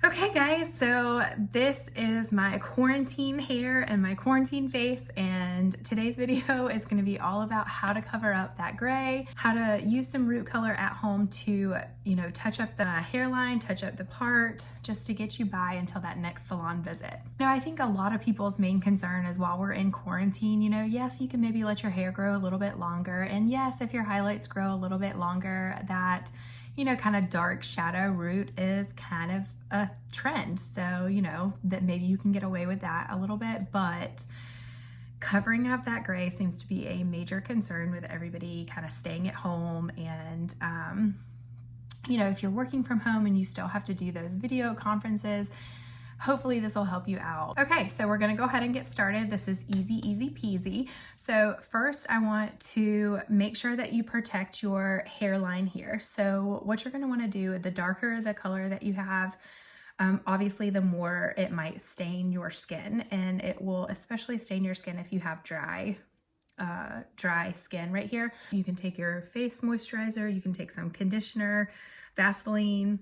Okay guys, so this is my quarantine hair and my quarantine face, and today's video is going to be all about how to cover up that gray, how to use some root color at home to, touch up the hairline, touch up the part, just to get you by until that next salon visit. Now, I think a lot of people's main concern is while we're in quarantine, yes, you can maybe let your hair grow a little bit longer, and yes, if your highlights grow a little bit longer, that kind of dark shadow root is kind of a trend. So, that maybe you can get away with that a little bit, but covering up that gray seems to be a major concern with everybody kind of staying at home. And, if you're working from home and you still have to do those video conferences, hopefully this will help you out. Okay, so we're gonna go ahead and get started. This is easy peasy. So first I want to make sure that you protect your hairline here. So what you're gonna wanna do, the darker the color that you have, obviously the more it might stain your skin, and it will especially stain your skin if you have dry skin right here. You can take your face moisturizer, you can take some conditioner, Vaseline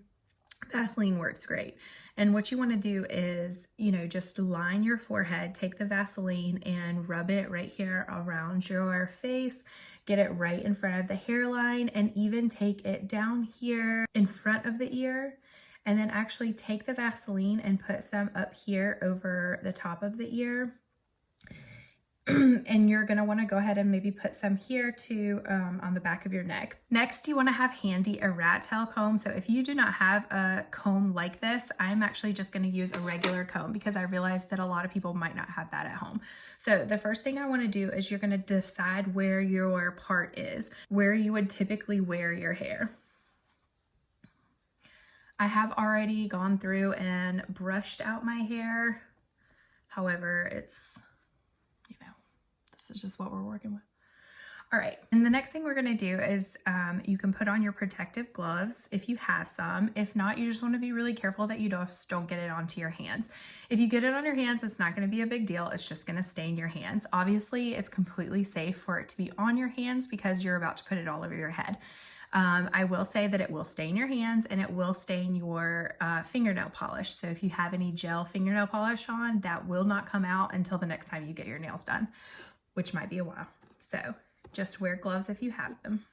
works great. And what you want to do is, just line your forehead, take the Vaseline and rub it right here around your face, get it right in front of the hairline, and even take it down here in front of the ear. And then actually take the Vaseline and put some up here over the top of the ear. And you're gonna wanna go ahead and maybe put some here too on the back of your neck. Next, you wanna have handy a rat tail comb. So if you do not have a comb like this, I'm actually just gonna use a regular comb because I realize that a lot of people might not have that at home. So the first thing I wanna do is you're gonna decide where your part is, where you would typically wear your hair. I have already gone through and brushed out my hair. However, it's, this is just what we're working with. All right, and the next thing we're gonna do is you can put on your protective gloves if you have some. If not, you just wanna be really careful that you don't get it onto your hands. If you get it on your hands, it's not gonna be a big deal. It's just gonna stain your hands. Obviously, it's completely safe for it to be on your hands because you're about to put it all over your head. I will say that it will stain your hands and it will stain your fingernail polish. So if you have any gel fingernail polish on, that will not come out until the next time you get your nails done, which might be a while. So just wear gloves if you have them.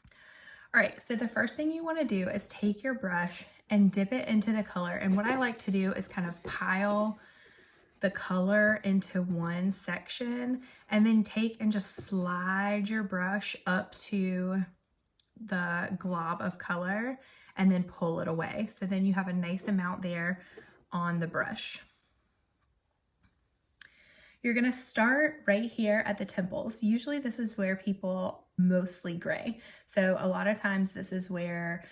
All right, so the first thing you want to do is take your brush and dip it into the color. And what I like to do is kind of pile the color into one section and then take and just slide your brush up to the glob of color and then pull it away. So then you have a nice amount there on the brush. You're gonna start right here at the temples. Usually this is where people mostly gray. So a lot of times this is where,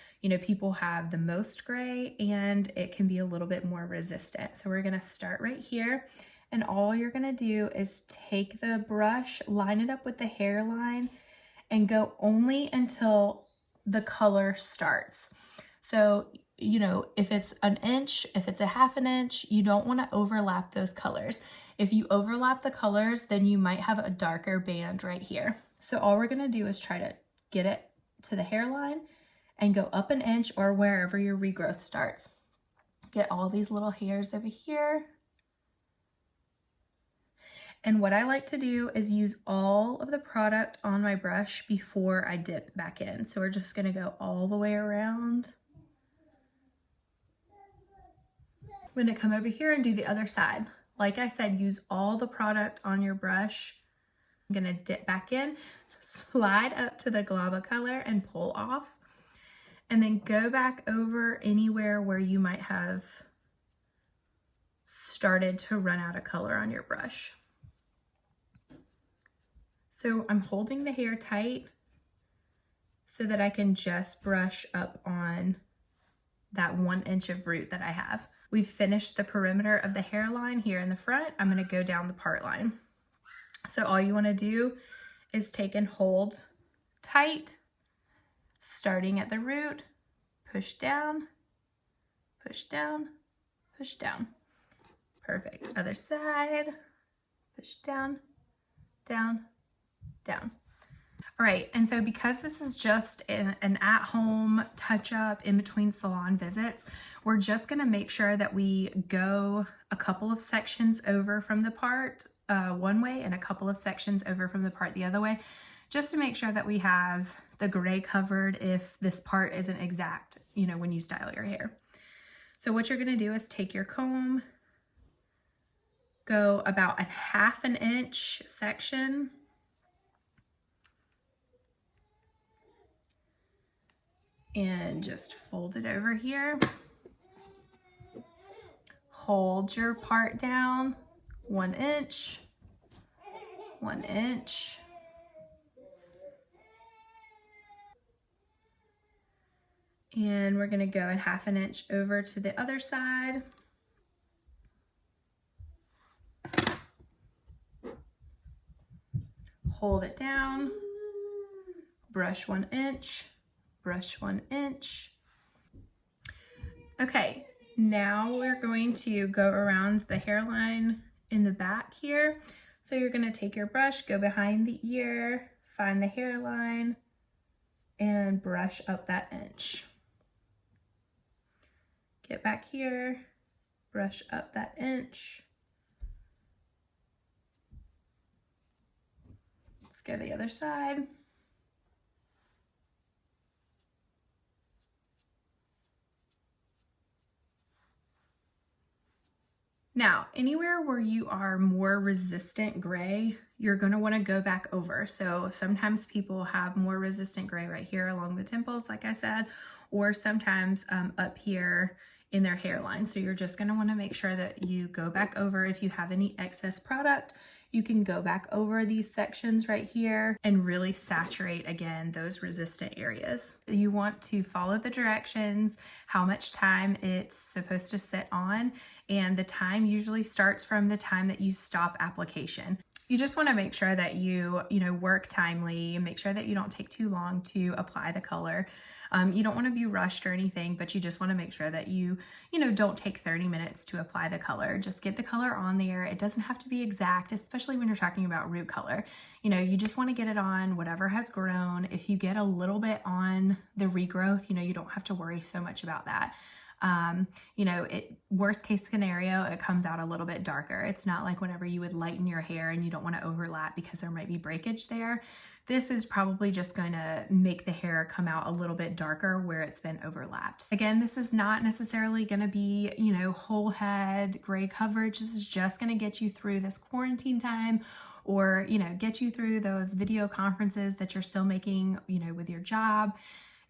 people have the most gray and it can be a little bit more resistant. So we're gonna start right here, and all you're gonna do is take the brush, line it up with the hairline, and go only until the color starts. So, if it's an inch, if it's a half an inch, you don't want to overlap those colors. If you overlap the colors, then you might have a darker band right here. So all we're going to do is try to get it to the hairline and go up an inch or wherever your regrowth starts. Get all these little hairs over here. And what I like to do is use all of the product on my brush before I dip back in. So we're just gonna go all the way around. I'm gonna come over here and do the other side. Like I said, use all the product on your brush. I'm gonna dip back in, slide up to the glob of color and pull off. And then go back over anywhere where you might have started to run out of color on your brush. So I'm holding the hair tight so that I can just brush up on that 1 inch of root that I have. We've finished the perimeter of the hairline here in the front. I'm gonna go down the part line. So all you wanna do is take and hold tight, starting at the root, push down, push down, push down. Perfect. Other side, push down, down, down. All right, and so because this is just an at-home touch-up in between salon visits, we're just gonna make sure that we go a couple of sections over from the part one way and a couple of sections over from the part the other way, just to make sure that we have the gray covered if this part isn't exact, you know, when you style your hair. So what you're gonna do is take your comb, go about a 1/2 inch section, and just fold it over here. Hold your part down 1 inch, 1 inch. And we're gonna go a 1/2 inch over to the other side. Hold it down, brush 1 inch, brush 1 inch. Okay, now we're going to go around the hairline in the back here. So you're gonna take your brush, go behind the ear, find the hairline, and brush up that inch. Get back here, brush up that inch. Let's go the other side. Now, anywhere where you are more resistant gray, you're gonna wanna go back over. So sometimes people have more resistant gray right here along the temples, like I said, or sometimes up here in their hairline. So you're just gonna wanna make sure that you go back over. If you have any excess product, you can go back over these sections right here and really saturate again those resistant areas. You want to follow the directions, how much time it's supposed to sit on, and the time usually starts from the time that you stop application. You just want to make sure that you work timely, make sure that you don't take too long to apply the color. You don't want to be rushed or anything, but you just want to make sure that you don't take 30 minutes to apply the color. Just get the color on there. It doesn't have to be exact, especially when you're talking about root color. You just want to get it on whatever has grown. If you get a little bit on the regrowth, you don't have to worry so much about that. Worst case scenario, it comes out a little bit darker. It's not like whenever you would lighten your hair and you don't want to overlap because there might be breakage there. This is probably just going to make the hair come out a little bit darker where it's been overlapped. Again, this is not necessarily going to be, whole head gray coverage. This is just going to get you through this quarantine time, or, get you through those video conferences that you're still making, with your job.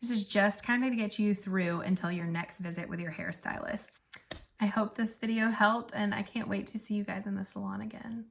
This is just kind of to get you through until your next visit with your hairstylist. I hope this video helped, and I can't wait to see you guys in the salon again.